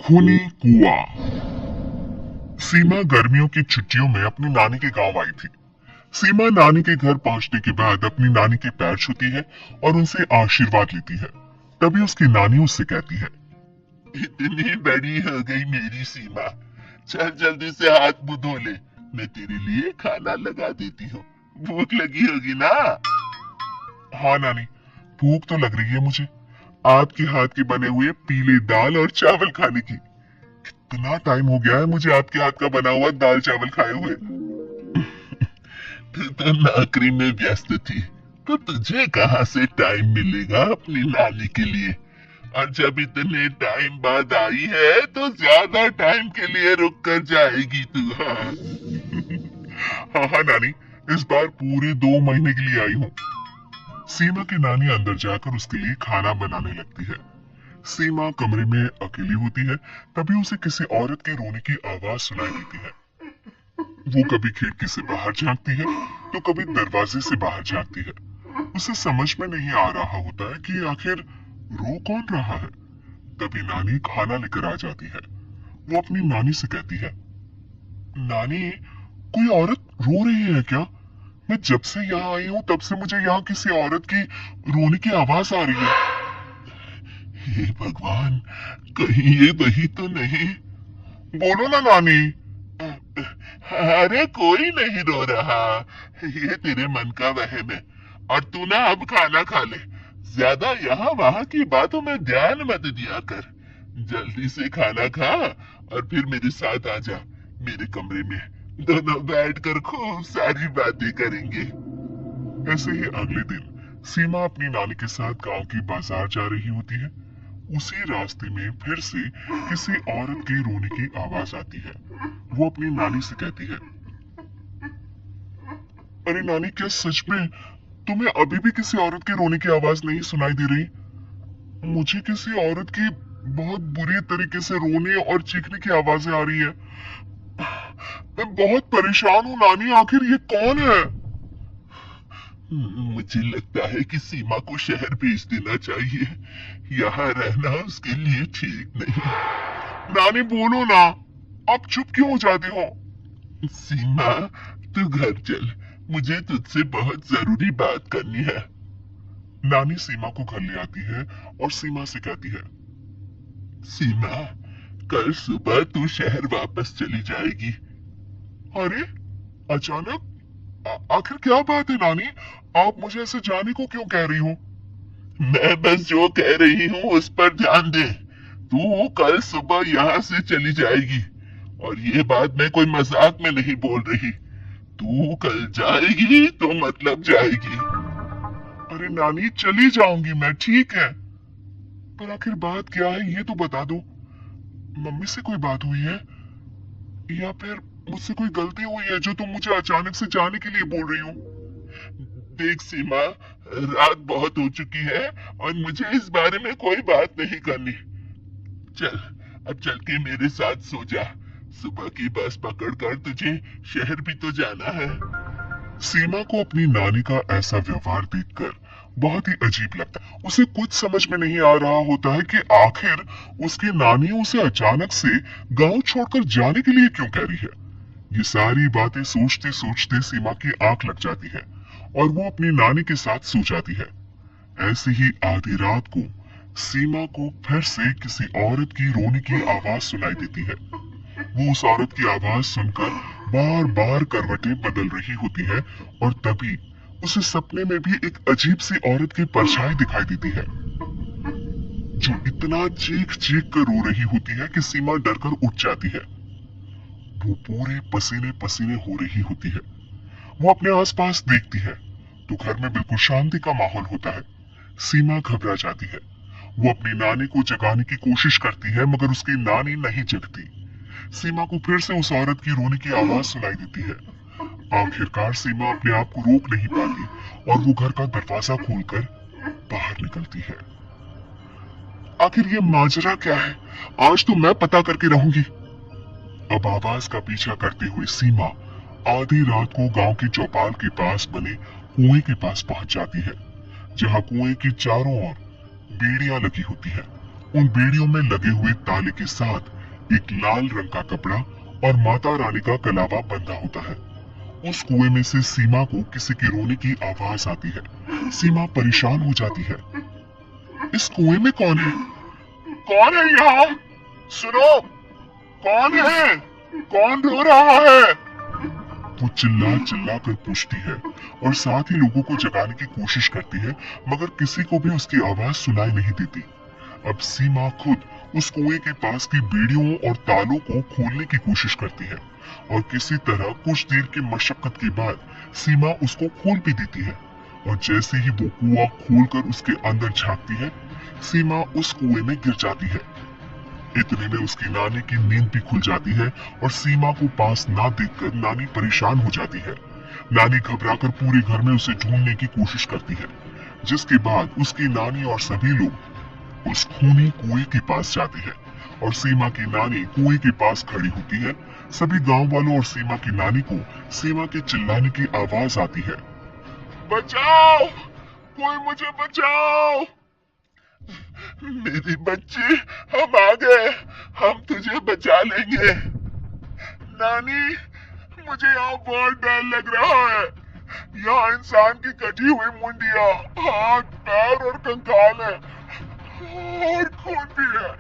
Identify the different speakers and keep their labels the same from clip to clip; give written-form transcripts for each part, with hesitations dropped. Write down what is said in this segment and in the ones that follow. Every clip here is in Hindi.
Speaker 1: खूनी कुआं। सीमा गर्मियों की छुट्टियों में अपनी नानी के गांव आई थी। सीमा नानी के घर पहुंचने के बाद अपनी नानी के पैर छूती है और उनसे आशीर्वाद लेती है। तभी उसकी नानी उससे कहती है, इतनी बड़ी हो गई मेरी सीमा, चल जल्दी से हाथ मुंह धो ले, मैं तेरे लिए खाना लगा देती हूँ। भूख लगी होगी ना? हाँ नानी, भूख तो लग रही है मुझे। आपके हाथ के बने हुए पीले दाल और चावल खाने की। कितना टाइम हो गया है मुझे आपके हाथ का बना हुआ दाल चावल खाए हुए। तू तो नौकरी में व्यस्त थी, तो तुझे कहाँ से टाइम मिलेगा अपनी नानी के लिए? और जब इतने टाइम बाद आई है तो ज्यादा टाइम के लिए रुक कर जाएगी तू। हाँ हाँ हाँ नानी, इस बार पूरे 2 महीने के लिए आई हूँ। सीमा की नानी अंदर जाकर उसके लिए खाना बनाने लगती है। सीमा कमरे में अकेली होती है, तभी उसे किसी औरत के रोने की आवाज सुनाई देती है। वो कभी खिड़की से बाहर झांकती है तो कभी दरवाजे से बाहर झांकती है। उसे समझ में नहीं आ रहा होता है कि आखिर रो कौन रहा है। तभी नानी खाना लेकर आ जाती है। वो अपनी नानी से कहती है, नानी, कोई औरत रो रही है क्या? मैं जब से यहाँ आई हूँ तब से मुझे यहाँ किसी औरत की रोने की आवाज आ रही है। हे भगवान, कहीं ये वही तो नहीं? बोलो ना नानी। अरे कोई नहीं रो रहा, ये तेरे मन का वहम है। और तू ना अब खाना खा ले, ज्यादा यहाँ वहाँ की बातों में ध्यान मत दिया कर। जल्दी से खाना खा और फिर मेरे साथ आ जा मेरे कमरे में। दोनों बैठकर खूब सारी बातें करेंगे। ऐसे ही अगले दिन सीमा अपनी नानी के साथ गांव की बाजार जा रही होती है। उसी रास्ते में फिर से किसी औरत के रोने की आवाज आती है। वो अपनी नानी से कहती है, अरे नानी, क्या सच में तुम्हें अभी भी किसी औरत के रोने की आवाज नहीं सुनाई दे रही? मुझे किसी औरत की बहुत बुरी तरीके से रोने और चीखने की आवाजें आ रही है। मैं बहुत परेशान हूँ नानी, आखिर ये कौन है? मुझे लगता है कि सीमा को शहर भेज देना चाहिए। यहाँ रहना उसके लिए ठीक नहीं। नानी बोलो ना, आप चुप क्यों हो जाते हो? सीमा, तू घर चल, मुझे तुझसे बहुत जरूरी बात करनी है। नानी सीमा को घर ले आती है और सीमा से कहती है, सीमा, कल सुबह तू शहर वापस चली जाएगी। अरे अचानक, आखिर क्या बात है नानी? आप मुझे ऐसे जाने को क्यों कह रही हो? मैं बस जो कह रही हूँ उस पर ध्यान दे। तू कल सुबह यहाँ से चली जाएगी, और ये बात मैं कोई मजाक में नहीं बोल रही। तू कल जाएगी तो मतलब जाएगी। अरे नानी, चली जाऊंगी मैं, ठीक है, पर आखिर बात क्या है ये तो बता दो। मम्मी से कोई बात हुई है या फिर मुझसे कोई गलती हुई है जो तुम मुझे अचानक से जाने के लिए बोल रही हो? देख सीमा, रात बहुत हो चुकी है और मुझे इस बारे में कोई बात नहीं करनी। चल, अब चल के मेरे साथ सो जा। सुबह की बस पकड़कर तुझे शहर भी तो जाना है। सीमा को अपनी नानी का ऐसा व्यवहार देखकर बहुत ही अजीब लगता है। उसे कुछ समझ में नहीं आ रहा होता है कि आखिर उसकी नानी उसे अचानक से गांव छोड़कर जाने के लिए क्यों कह रही है। ये सारी बातें सोचते सोचते सीमा की आंख लग जाती है और वो अपनी नानी के साथ सो जाती है। ऐसे ही आधी रात को सीमा को फिर से किसी औरत की रोने की आवाज सुनाई देती है। वो उस औरत की आवाज सुनकर बार बार करवटें बदल रही होती है और तभी उसे सपने में भी एक अजीब सी औरत की परछाई दिखाई देती है, जो इतना चीख चीख कर रो रही होती है कि सीमा डरकर उठ जाती है। वो पूरे पसीने पसीने हो रही होती है। वो अपने आसपास देखती है तो घर में बिल्कुल शांति का माहौल होता है। सीमा घबरा जाती है। वो अपनी नानी को जगाने की कोशिश करती है मगर उसकी नानी नहीं जगती। सीमा को फिर से उस औरत की रोने की आवाज सुनाई देती है। आखिरकार सीमा अपने आप को रोक नहीं पाती और वो घर का दरवाजा खोलकर बाहर निकलती है। आखिर ये माजरा क्या है? आज तो मैं पता करके रहूंगी। अब आवाज का पीछा करते हुए सीमा आधी रात को गांव की चौपाल के पास बने कुएं के पास पहुंच जाती है, जहां कुएं की चारों ओर बेड़ियां लगी होती है उन बेड़ियों में लगे हुए ताले के साथ एक लाल रंग का कपड़ा और माता रानी का कलावा बंधा होता है। उस कुएं में से सीमा को किसी के रोने की आवाज आती है। सीमा परेशान हो जाती है। इस कुएं में कौन है? कौन है यहाँ? सुनो, कौन है? कौन रो रहा है? वो चिल्ला चिल्ला कर पूछती है और साथ ही लोगों को जगाने की कोशिश करती है, मगर किसी को भी उसकी आवाज सुनाई नहीं देती। अब सीमा खुद उस कुएं के पास की बेड़ियों और तालों को खोलने की कोशिश करती है और किसी तरह कुछ देर की मशक्कत के बाद सीमा उसको खोल भी देती है। और जैसे ही वो कुआं खोलकर उसके अंदर झांकती है, सीमा उस कुएं में गिर जाती है। इतने में उसकी नानी की नींद भी खुल जाती है और सीमा को पास ना देखकर नानी परेशान हो जाती है। नानी घबराकर पूरे घर में उसे ढूंढने की कोशिश करती है, जिसके बाद उसकी नानी और सभी लोग उस खूनी कुएं के पास जाते हैं और सीमा की नानी कुएं के पास खड़ी होती है। सभी गांव वालों और सीमा की नानी को सीमा के चिल्लाने की आवाज आती है, बचाओ, कोई मुझे बचाओ, मेरी बच्ची, हम आ गए, हम तुझे बचा लेंगे। नानी, मुझे यहाँ बहुत डर लग रहा है। यहाँ इंसान की कटी हुई मुंडिया, हाथ, पैर और कंकाल है और खून भी है।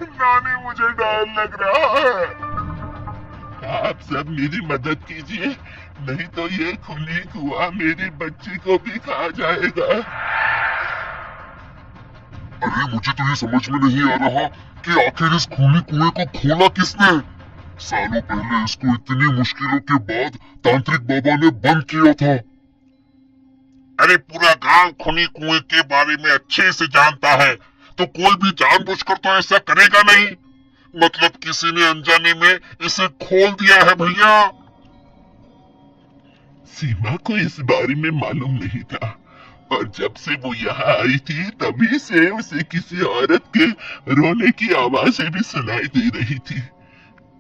Speaker 1: नानी, मुझे डर लग रहा है। आप सब मेरी मदद कीजिए, नहीं तो ये खुली कुआं मेरी बच्ची को भी खा जाएगा। अरे, मुझे तो ये समझ में नहीं आ रहा कि आखिर इस खुली कुएं को खोला किसने? सालों पहले इसको इतनी मुश्किलों के बाद तांत्रिक बाबा ने बंद किया था। अरे, पूरा गांव खुली कुएं के बारे में अच्छे से जानता है, तो कोई भी जानबूझकर तो ऐसा करेगा नहीं। मतलब किसी ने अनजाने में इसे खोल दिया है भैया। सीमा को इस बारे में मालूम नहीं था और जब से वो यहाँ आई थी तभी से उसे किसी औरत के रोने की आवाजें भी सुनाई दे रही थी।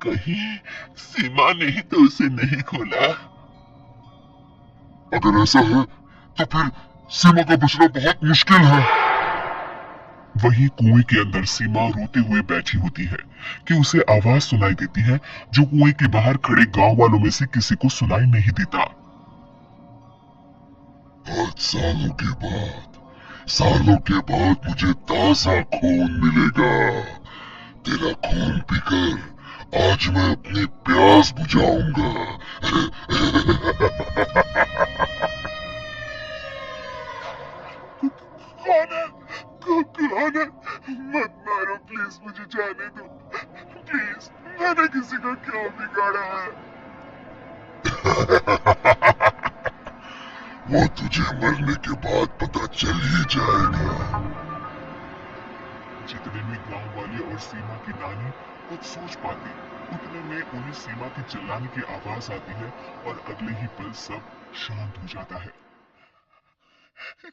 Speaker 1: कहीं सीमा ने ही तो उसे नहीं खोला। अगर ऐसा है तो फिर सीमा का बचना बहुत मुश्किल है। वहीं कुएं के अंदर सीमा रोते हुए बैठी होती है कि उसे आवाज सुनाई देती है जो कुएं के बाहर खड़े गांव वालों में से किसी को सुनाई नहीं देता। 5 सालों के बाद मुझे ताजा खून मिलेगा। तेरा खून पीकर आज मैं अपनी प्यास बुझाऊंगा। कौन है? मत मारो प्लीज, मुझे जाने दो प्लीज। मैंने किसी को क्यों बिगाड़ा है? वो तुझे मरने के बाद पता चल ही जाएगा। जितने में गांव वाले और सीमा की नानी कुछ सोच पाते, उतने में उन्हें सीमा के चिल्लाने की आवाज आती है और अगले ही पल सब शांत हो जाता है।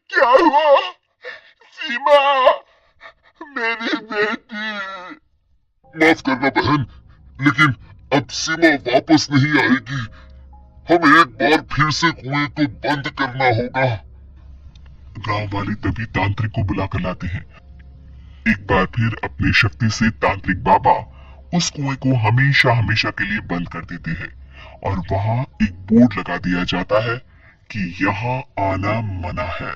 Speaker 1: क्या हुआ? सीमा, मेरी बेटी। माफ करना बहन, लेकिन अब सीमा वापस नहीं आएगी। हमें एक बार फिर से कुएं को बंद करना होगा। गांव वाले तभी तांत्रिक को बुलाकर लाते हैं। एक बार फिर अपनी शक्ति से तांत्रिक बाबा उस कुएं को हमेशा हमेशा के लिए बंद कर देते हैं और वहां एक बोर्ड लगा दिया जाता है कि यहाँ आना मना है।